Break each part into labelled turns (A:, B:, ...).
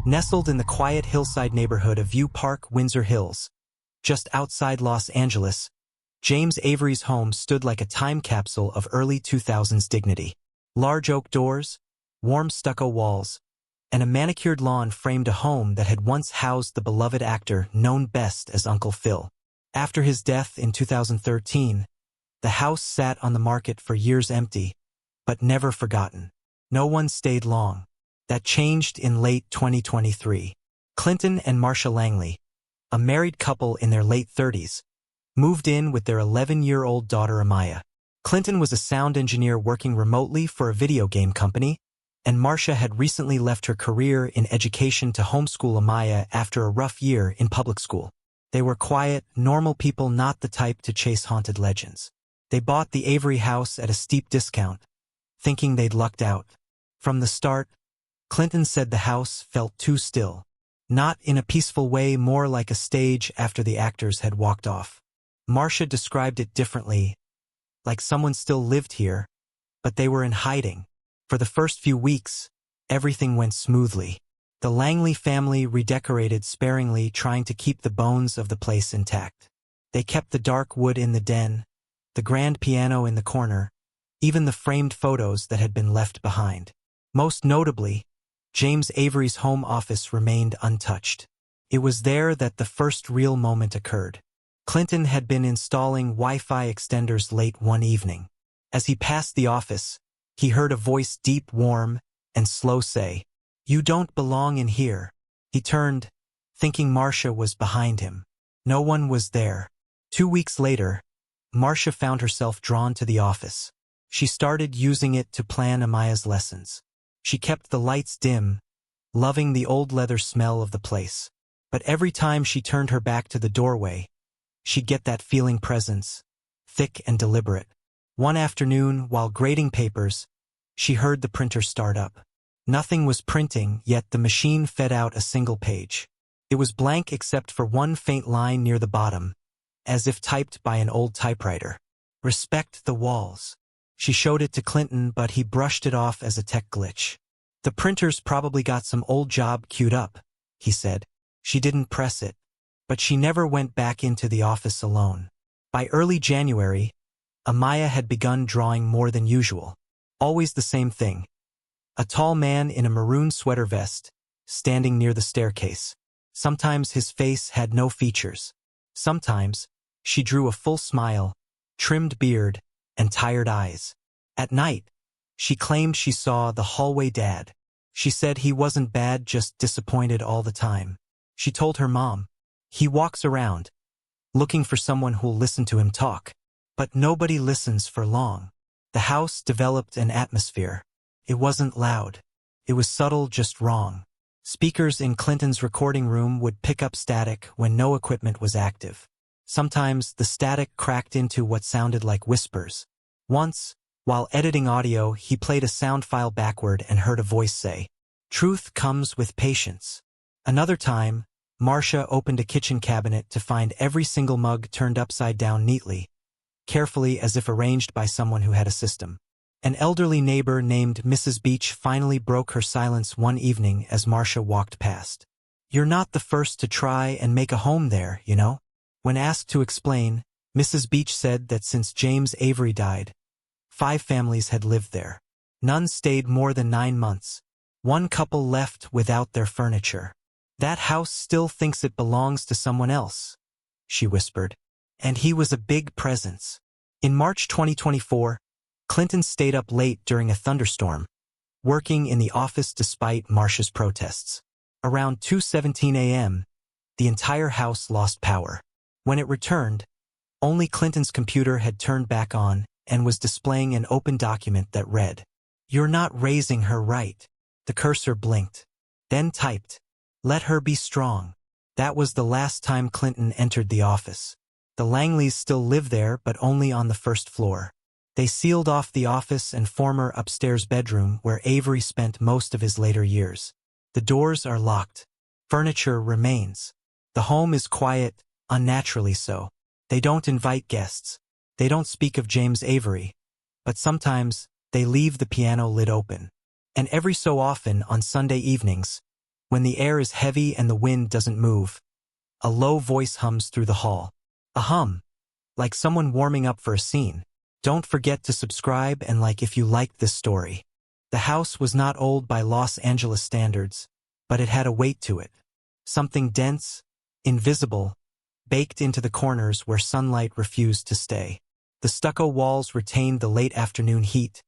A: Nestled in the quiet hillside neighborhood of View Park, Windsor Hills, just outside Los Angeles, James Avery's home stood like a time capsule of early 2000s dignity. Large oak doors, warm stucco walls, and a manicured lawn framed a home that had once housed the beloved actor known best as Uncle Phil. After his death in 2013, the house sat on the market for years empty, but never forgotten. No one stayed long. That changed in late 2023. Clinton and Marcia Langley, a married couple in their late 30s, moved in with their 11-year-old daughter Amaya. Clinton was a sound engineer working remotely for a video game company, and Marcia had recently left her career in education to homeschool Amaya after a rough year in public school. They were quiet, normal people, not the type to chase haunted legends. They bought the Avery house at a steep discount, thinking they'd lucked out. From the start, Clinton said the house felt too still. Not in a peaceful way, more like a stage after the actors had walked off. Marcia described it differently, like someone still lived here, but they were in hiding. For the first few weeks, everything went smoothly. The Langley family redecorated sparingly, trying to keep the bones of the place intact. They kept the dark wood in the den, the grand piano in the corner, even the framed photos that had been left behind. Most notably, James Avery's home office remained untouched. It was there that the first real moment occurred. Clinton had been installing Wi-Fi extenders late one evening. As he passed the office, he heard a voice, deep, warm, and slow, say, "You don't belong in here." He turned, thinking Marcia was behind him. No one was there. 2 weeks later, Marcia found herself drawn to the office. She started using it to plan Amaya's lessons. She kept the lights dim, loving the old leather smell of the place. But every time she turned her back to the doorway, she'd get that feeling presence, thick and deliberate. One afternoon, while grading papers, she heard the printer start up. Nothing was printing, yet the machine fed out a single page. It was blank except for one faint line near the bottom, as if typed by an old typewriter. "Respect the walls." She showed it to Clinton, but he brushed it off as a tech glitch. "The printer's probably got some old job queued up," he said. She didn't press it, but she never went back into the office alone. By early January, Amaya had begun drawing more than usual. Always the same thing. A tall man in a maroon sweater vest, standing near the staircase. Sometimes his face had no features. Sometimes she drew a full smile, trimmed beard, and tired eyes. At night, she claimed she saw the hallway dad. She said he wasn't bad, just disappointed all the time. She told her mom, "He walks around, looking for someone who'll listen to him talk." But nobody listens for long. The house developed an atmosphere. It wasn't loud. It was subtle, just wrong. Speakers in Clinton's recording room would pick up static when no equipment was active. Sometimes the static cracked into what sounded like whispers. Once, while editing audio, he played a sound file backward and heard a voice say, "Truth comes with patience." Another time, Marcia opened a kitchen cabinet to find every single mug turned upside down neatly, carefully as if arranged by someone who had a system. An elderly neighbor named Mrs. Beach finally broke her silence one evening as Marcia walked past. "You're not the first to try and make a home there, you know?" When asked to explain, Mrs. Beach said that since James Avery died, 5 families had lived there. None stayed more than 9 months. One couple left without their furniture. "That house still thinks it belongs to someone else," she whispered. "And he was a big presence." In March 2024, Clinton stayed up late during a thunderstorm, working in the office despite Marcia's protests. Around 2:17 a.m., the entire house lost power. When it returned, only Clinton's computer had turned back on and was displaying an open document that read, "You're not raising her right." The cursor blinked, then typed, "Let her be strong." That was the last time Clinton entered the office. The Langleys still live there, but only on the first floor. They sealed off the office and former upstairs bedroom where Avery spent most of his later years. The doors are locked. Furniture remains. The home is quiet, unnaturally so. They don't invite guests. They don't speak of James Avery. But sometimes, they leave the piano lid open. And every so often, on Sunday evenings, When the air is heavy and the wind doesn't move, a low voice hums through the hall. A hum, like someone warming up for a scene. Don't forget to subscribe and like if you liked this story. The house was not old by Los Angeles standards, but it had a weight to it. Something dense, invisible, baked into the corners where sunlight refused to stay. The stucco walls retained the late afternoon heat,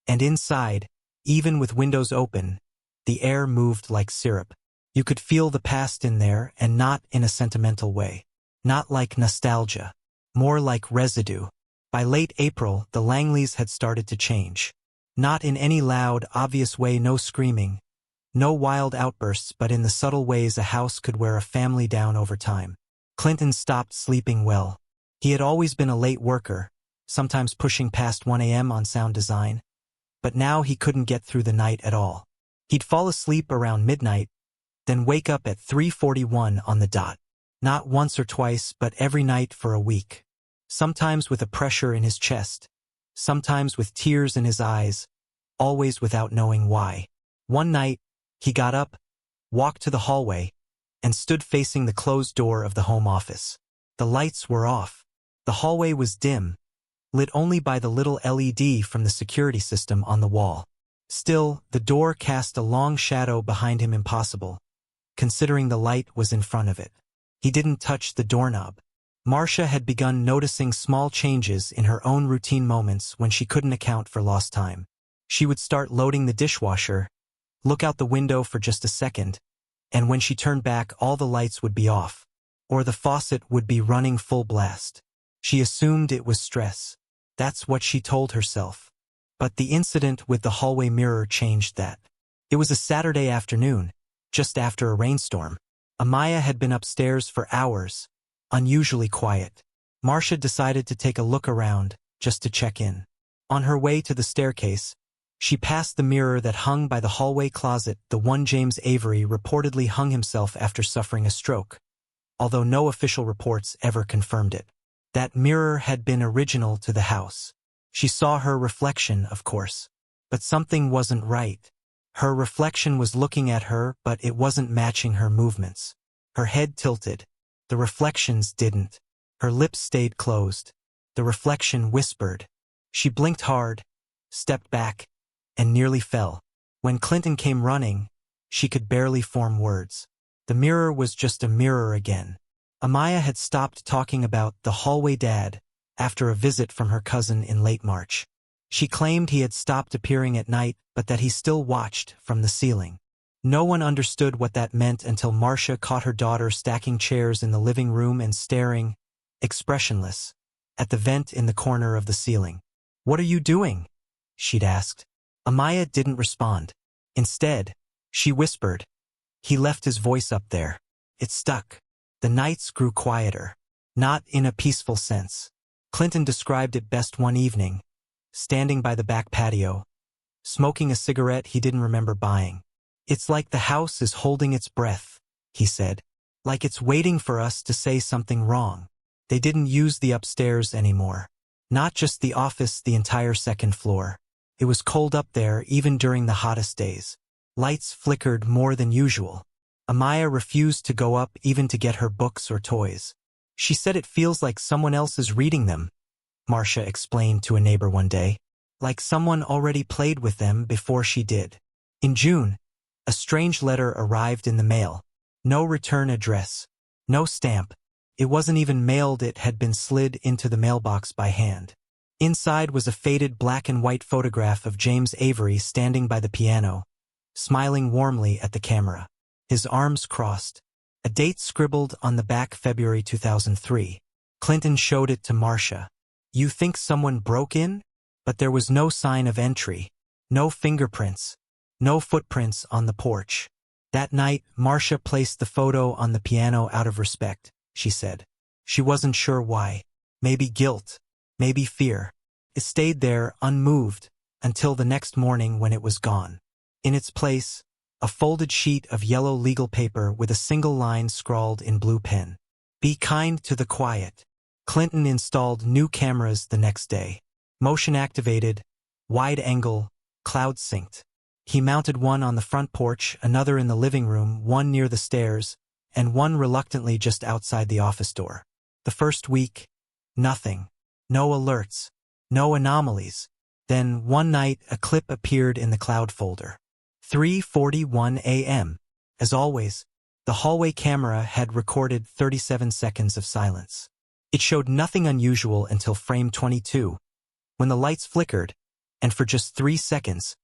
A: and inside, even with windows open, the air moved like syrup. You could feel the past in there, and not in a sentimental way. Not like nostalgia. More like residue. By late April, the Langleys had started to change. Not in any loud, obvious way, no screaming, no wild outbursts, but in the subtle ways a house could wear a family down over time. Clinton stopped sleeping well. He had always been a late worker, sometimes pushing past 1 a.m. on sound design, but now he couldn't get through the night at all. He'd fall asleep around midnight, then wake up at 3:41 on the dot. Not once or twice, but every night for a week. Sometimes with a pressure in his chest, sometimes with tears in his eyes, always without knowing why. One night, he got up, walked to the hallway, and stood facing the closed door of the home office. The lights were off. The hallway was dim, lit only by the little LED from the security system on the wall. Still, the door cast a long shadow behind him, impossible, considering the light was in front of it. He didn't touch the doorknob. Marcia had begun noticing small changes in her own routine moments when she couldn't account for lost time. She would start loading the dishwasher, look out the window for just a second, and when she turned back all the lights would be off, or the faucet would be running full blast. She assumed it was stress. That's what she told herself. But the incident with the hallway mirror changed that. It was a Saturday afternoon, just after a rainstorm. Amaya had been upstairs for hours, unusually quiet. Marcia decided to take a look around, just to check in. On her way to the staircase, she passed the mirror that hung by the hallway closet, the one James Avery reportedly hung himself after suffering a stroke, although no official reports ever confirmed it. That mirror had been original to the house. She saw her reflection, of course. But something wasn't right. Her reflection was looking at her, but it wasn't matching her movements. Her head tilted. The reflections didn't. Her lips stayed closed. The reflection whispered. She blinked hard, stepped back, and nearly fell. When Clinton came running, she could barely form words. The mirror was just a mirror again. Amaya had stopped talking about the hallway dad after a visit from her cousin in late March. She claimed he had stopped appearing at night, but that he still watched from the ceiling. No one understood what that meant until Marcia caught her daughter stacking chairs in the living room and staring, expressionless, at the vent in the corner of the ceiling. "What are you doing?" she'd asked. Amaya didn't respond. Instead, she whispered. He left his voice up there. It stuck. The nights grew quieter. Not in a peaceful sense. Clinton described it best one evening, standing by the back patio, smoking a cigarette he didn't remember buying. "It's like the house is holding its breath," he said. "Like it's waiting for us to say something wrong." They didn't use the upstairs anymore. Not just the office, the entire second floor. It was cold up there even during the hottest days. Lights flickered more than usual. Amaya refused to go up even to get her books or toys. She said it feels like someone else is reading them, Marcia explained to a neighbor one day. Like someone already played with them before she did. In June, a strange letter arrived in the mail. No return address. No stamp. It wasn't even mailed, it had been slid into the mailbox by hand. Inside was a faded black and white photograph of James Avery standing by the piano, smiling warmly at the camera. His arms crossed. A date scribbled on the back, February 2003. Clinton showed it to Marcia. "You think someone broke in?" But there was no sign of entry. No fingerprints. No footprints on the porch. That night, Marcia placed the photo on the piano out of respect, she said. She wasn't sure why. Maybe guilt. Maybe fear. It stayed there, unmoved, until the next morning when it was gone. In its place, a folded sheet of yellow legal paper with a single line scrawled in blue pen. "Be kind to the quiet." Clinton installed new cameras the next day. Motion activated, wide angle, cloud synced. He mounted one on the front porch, another in the living room, one near the stairs, and one reluctantly just outside the office door. The first week, nothing. No alerts. No anomalies. Then, one night, a clip appeared in the cloud folder. 3:41 a.m. As always, the hallway camera had recorded 37 seconds of silence. It showed nothing unusual until frame 22, when the lights flickered, and for just 3 seconds,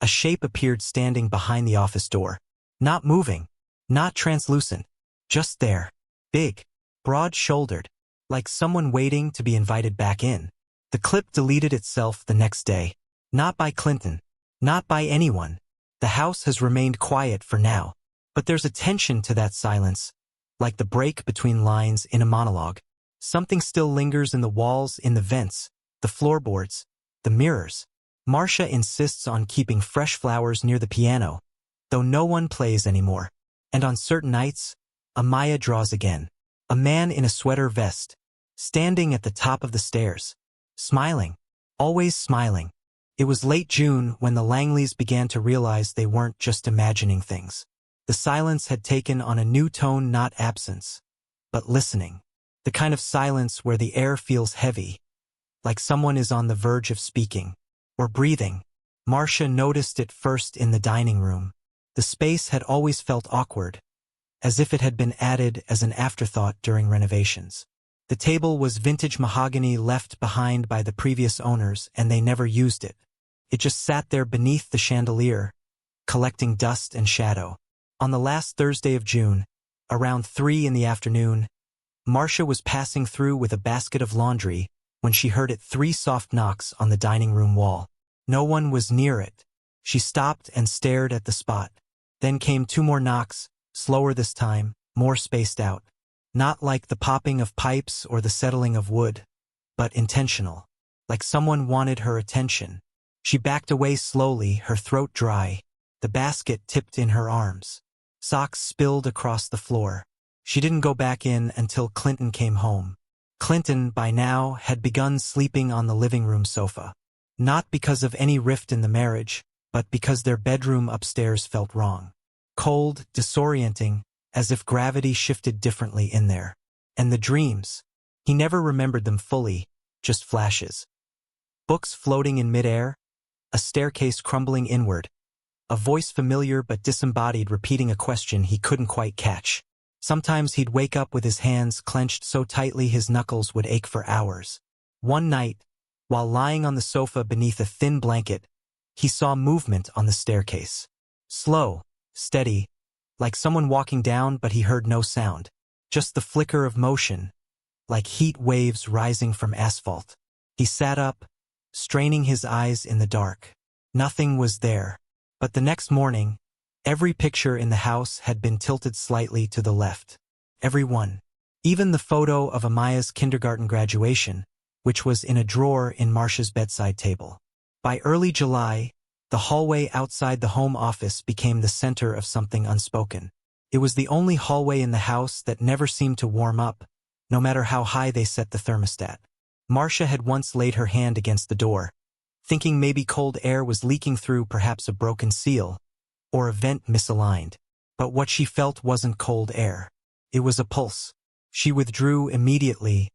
A: a shape appeared standing behind the office door. Not moving, not translucent, just there. Big, broad-shouldered, like someone waiting to be invited back in. The clip deleted itself the next day. Not by Clinton. Not by anyone. The house has remained quiet for now. But there's a tension to that silence, like the break between lines in a monologue. Something still lingers in the walls, in the vents, the floorboards, the mirrors. Marcia insists on keeping fresh flowers near the piano, though no one plays anymore. And on certain nights, Amaya draws again. A man in a sweater vest, standing at the top of the stairs. Smiling. Always smiling. It was late June when the Langleys began to realize they weren't just imagining things. The silence had taken on a new tone, not absence, but listening. The kind of silence where the air feels heavy, like someone is on the verge of speaking, or breathing. Marcia noticed it first in the dining room. The space had always felt awkward, as if it had been added as an afterthought during renovations. The table was vintage mahogany left behind by the previous owners, and they never used it. It just sat there beneath the chandelier, collecting dust and shadow. On the last Thursday of June, around 3 in the afternoon, Marcia was passing through with a basket of laundry when she heard 3 soft knocks on the dining room wall. No one was near it. She stopped and stared at the spot. Then came 2 more knocks, slower this time, more spaced out. Not like the popping of pipes or the settling of wood, but intentional, like someone wanted her attention. She backed away slowly, her throat dry, the basket tipped in her arms. Socks spilled across the floor. She didn't go back in until Clinton came home. Clinton, by now, had begun sleeping on the living room sofa. Not because of any rift in the marriage, but because their bedroom upstairs felt wrong. Cold, disorienting, as if gravity shifted differently in there. And the dreams. He never remembered them fully, just flashes. Books floating in midair, a staircase crumbling inward, a voice familiar but disembodied repeating a question he couldn't quite catch. Sometimes he'd wake up with his hands clenched so tightly his knuckles would ache for hours. One night, while lying on the sofa beneath a thin blanket, he saw movement on the staircase. Slow, steady, like someone walking down, but he heard no sound. Just the flicker of motion, like heat waves rising from asphalt. He sat up, straining his eyes in the dark. Nothing was there. But the next morning, every picture in the house had been tilted slightly to the left. Every one. Even the photo of Amaya's kindergarten graduation, which was in a drawer in Marcia's bedside table. By early July, the hallway outside the home office became the center of something unspoken. It was the only hallway in the house that never seemed to warm up, no matter how high they set the thermostat. Marcia had once laid her hand against the door, thinking maybe cold air was leaking through, perhaps a broken seal, or a vent misaligned. But what she felt wasn't cold air. It was a pulse. She withdrew immediately,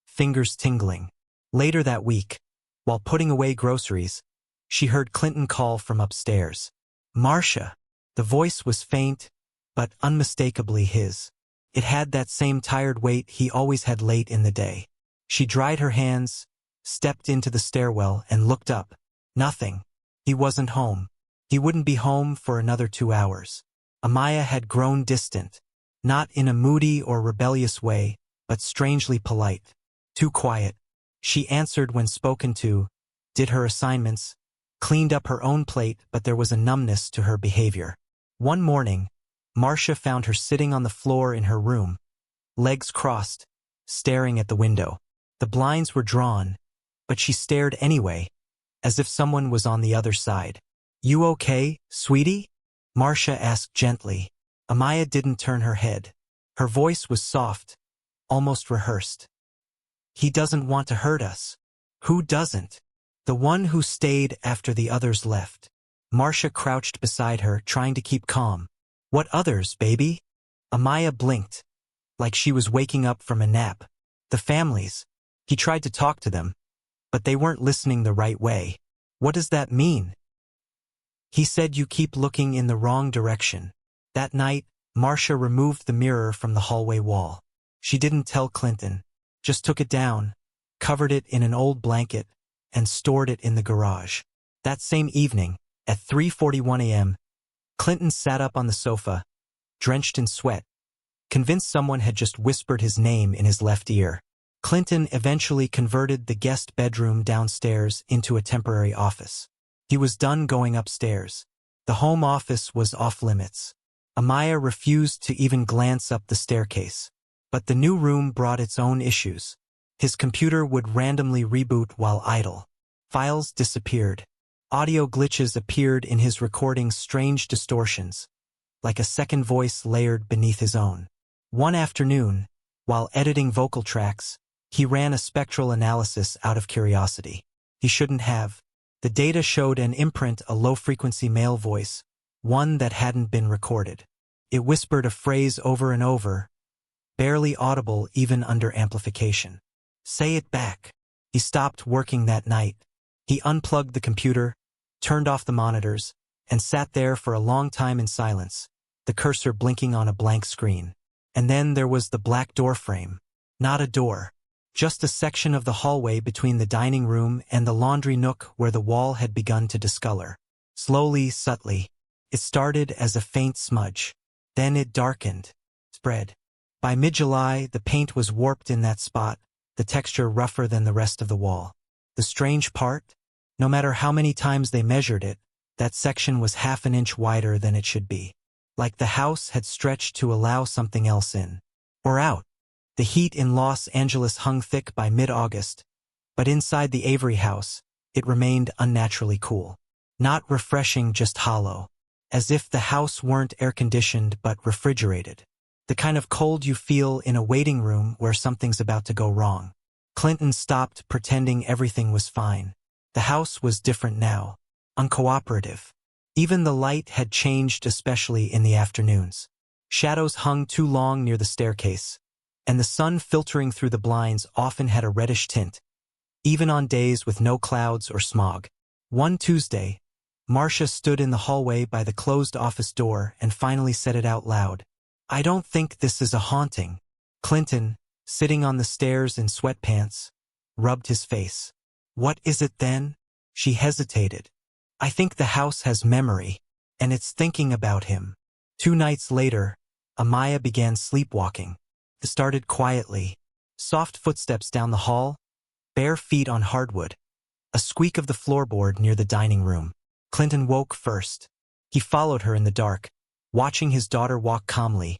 A: fingers tingling. Later that week, while putting away groceries, she heard Clinton call from upstairs. Marcia. The voice was faint, but unmistakably his. It had that same tired weight he always had late in the day. She dried her hands, stepped into the stairwell, and looked up. Nothing. He wasn't home. He wouldn't be home for another 2 hours. Amaya had grown distant, not in a moody or rebellious way, but strangely polite. Too quiet. She answered when spoken to, did her assignments, cleaned up her own plate, but there was a numbness to her behavior. One morning, Marcia found her sitting on the floor in her room, legs crossed, staring at the window. The blinds were drawn, but she stared anyway, as if someone was on the other side. You okay, sweetie? Marcia asked gently. Amaya didn't turn her head. Her voice was soft, almost rehearsed. He doesn't want to hurt us. Who doesn't? The one who stayed after the others left. Marcia crouched beside her, trying to keep calm. What others, baby? Amaya blinked, like she was waking up from a nap. The families. He tried to talk to them, but they weren't listening the right way. What does that mean? He said you keep looking in the wrong direction. That night, Marcia removed the mirror from the hallway wall. She didn't tell Clinton, just took it down, covered it in an old blanket, and stored it in the garage. That same evening, at 3:41 a.m., Clinton sat up on the sofa, drenched in sweat, convinced someone had just whispered his name in his left ear. Clinton eventually converted the guest bedroom downstairs into a temporary office. He was done going upstairs. The home office was off limits. Amaya refused to even glance up the staircase. But the new room brought its own issues. His computer would randomly reboot while idle. Files disappeared. Audio glitches appeared in his recordings, strange distortions, like a second voice layered beneath his own. One afternoon, while editing vocal tracks, he ran a spectral analysis out of curiosity. He shouldn't have. The data showed an imprint, a low-frequency male voice, one that hadn't been recorded. It whispered a phrase over and over, barely audible even under amplification. Say it back. He stopped working that night. He unplugged the computer, turned off the monitors, and sat there for a long time in silence, the cursor blinking on a blank screen. And then there was the black door frame. Not a door. Just a section of the hallway between the dining room and the laundry nook where the wall had begun to discolor. Slowly, subtly, it started as a faint smudge. Then it darkened, spread. By mid-July, the paint was warped in that spot, the texture rougher than the rest of the wall. The strange part? No matter how many times they measured it, that section was half an inch wider than it should be. Like the house had stretched to allow something else in. Or out. The heat in Los Angeles hung thick by mid-August, but inside the Avery house, it remained unnaturally cool. Not refreshing, just hollow. As if the house weren't air-conditioned but refrigerated. The kind of cold you feel in a waiting room where something's about to go wrong. Clinton stopped pretending everything was fine. The house was different now. Uncooperative. Even the light had changed, especially in the afternoons. Shadows hung too long near the staircase, and the sun filtering through the blinds often had a reddish tint, even on days with no clouds or smog. One Tuesday, Marcia stood in the hallway by the closed office door and finally said it out loud. I don't think this is a haunting. Clinton, sitting on the stairs in sweatpants, rubbed his face. What is it then? She hesitated. I think the house has memory, and it's thinking about him. 2 nights later, Amaya began sleepwalking. It started quietly. Soft footsteps down the hall, bare feet on hardwood, a squeak of the floorboard near the dining room. Clinton woke first. He followed her in the dark, watching his daughter walk calmly,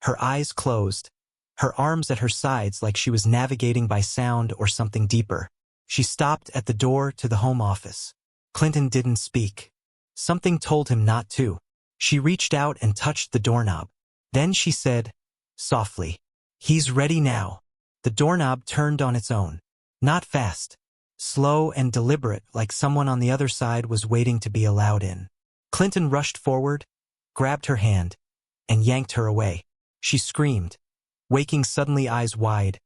A: her eyes closed, her arms at her sides like she was navigating by sound or something deeper. She stopped at the door to the home office. Clinton didn't speak. Something told him not to. She reached out and touched the doorknob. Then she said, softly, he's ready now. The doorknob turned on its own. Not fast. Slow and deliberate, like someone on the other side was waiting to be allowed in. Clinton rushed forward, grabbed her hand, and yanked her away. She screamed, waking suddenly, eyes wide,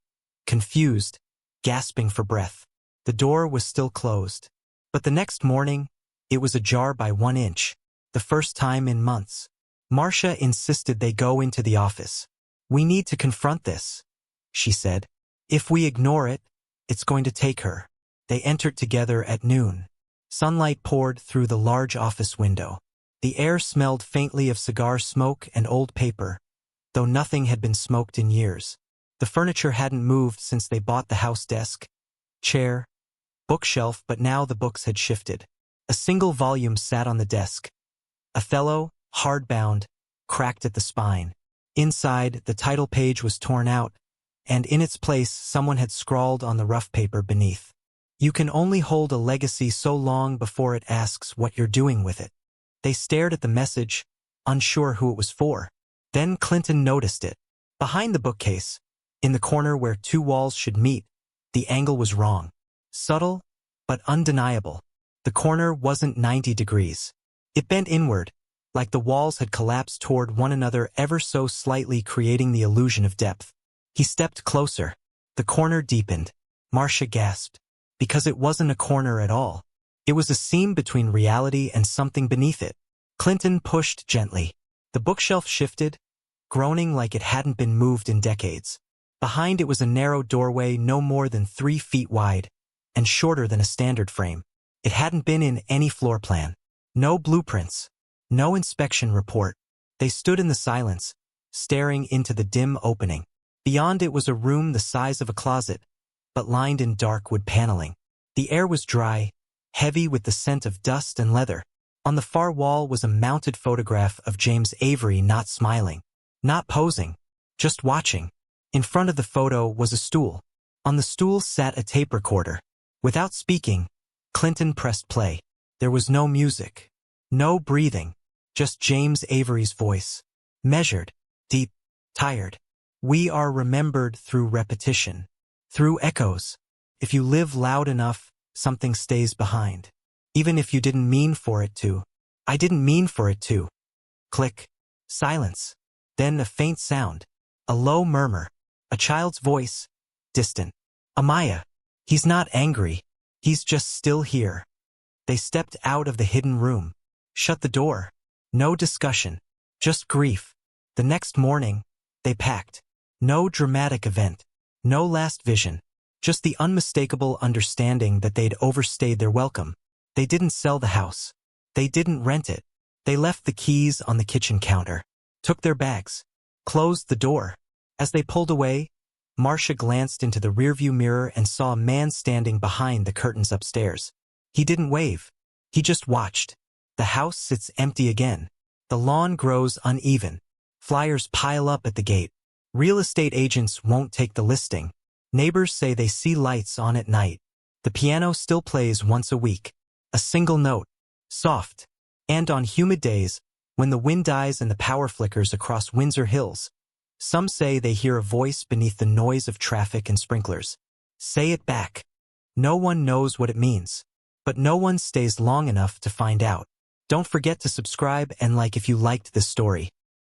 A: confused, gasping for breath. The door was still closed. But the next morning, it was ajar by 1 inch, the first time in months. Marcia insisted they go into the office. We need to confront this, she said. If we ignore it, it's going to take her. They entered together at noon. Sunlight poured through the large office window. The air smelled faintly of cigar smoke and old paper, though nothing had been smoked in years. The furniture hadn't moved since they bought the house: desk, chair, bookshelf, but now the books had shifted. A single volume sat on the desk. Othello, hardbound, cracked at the spine. Inside, the title page was torn out, and in its place someone had scrawled on the rough paper beneath. You can only hold a legacy so long before it asks what you're doing with it. They stared at the message, unsure who it was for. Then Clinton noticed it. Behind the bookcase, in the corner where 2 walls should meet, the angle was wrong. Subtle, but undeniable. The corner wasn't 90 degrees. It bent inward, like the walls had collapsed toward one another ever so slightly, creating the illusion of depth. He stepped closer. The corner deepened. Marcia gasped. Because it wasn't a corner at all. It was a seam between reality and something beneath it. Clinton pushed gently. The bookshelf shifted, groaning like it hadn't been moved in decades. Behind it was a narrow doorway no more than 3 feet wide, and shorter than a standard frame. It hadn't been in any floor plan. No blueprints. No inspection report. They stood in the silence, staring into the dim opening. Beyond it was a room the size of a closet, but lined in dark wood paneling. The air was dry, heavy with the scent of dust and leather. On the far wall was a mounted photograph of James Avery, not smiling, not posing, just watching. In front of the photo was a stool. On the stool sat a tape recorder. Without speaking, Clinton pressed play. There was no music, no breathing, just James Avery's voice. Measured, deep, tired. We are remembered through repetition, through echoes. If you live loud enough, something stays behind. Even if you didn't mean for it to. I didn't mean for it to. Click. Silence. Then a faint sound. A low murmur. A child's voice. Distant. Amaya. He's not angry. He's just still here. They stepped out of the hidden room. Shut the door. No discussion. Just grief. The next morning, they packed. No dramatic event. No last vision. Just the unmistakable understanding that they'd overstayed their welcome. They didn't sell the house. They didn't rent it. They left the keys on the kitchen counter. Took their bags. Closed the door. As they pulled away, Marcia glanced into the rearview mirror and saw a man standing behind the curtains upstairs. He didn't wave. He just watched. The house sits empty again. The lawn grows uneven. Flyers pile up at the gate. Real estate agents won't take the listing. Neighbors say they see lights on at night. The piano still plays once a week. A single note. Soft. And on humid days, when the wind dies and the power flickers across Windsor Hills, some say they hear a voice beneath the noise of traffic and sprinklers. Say it back. No one knows what it means. But no one stays long enough to find out. Don't forget to subscribe and like if you liked this story.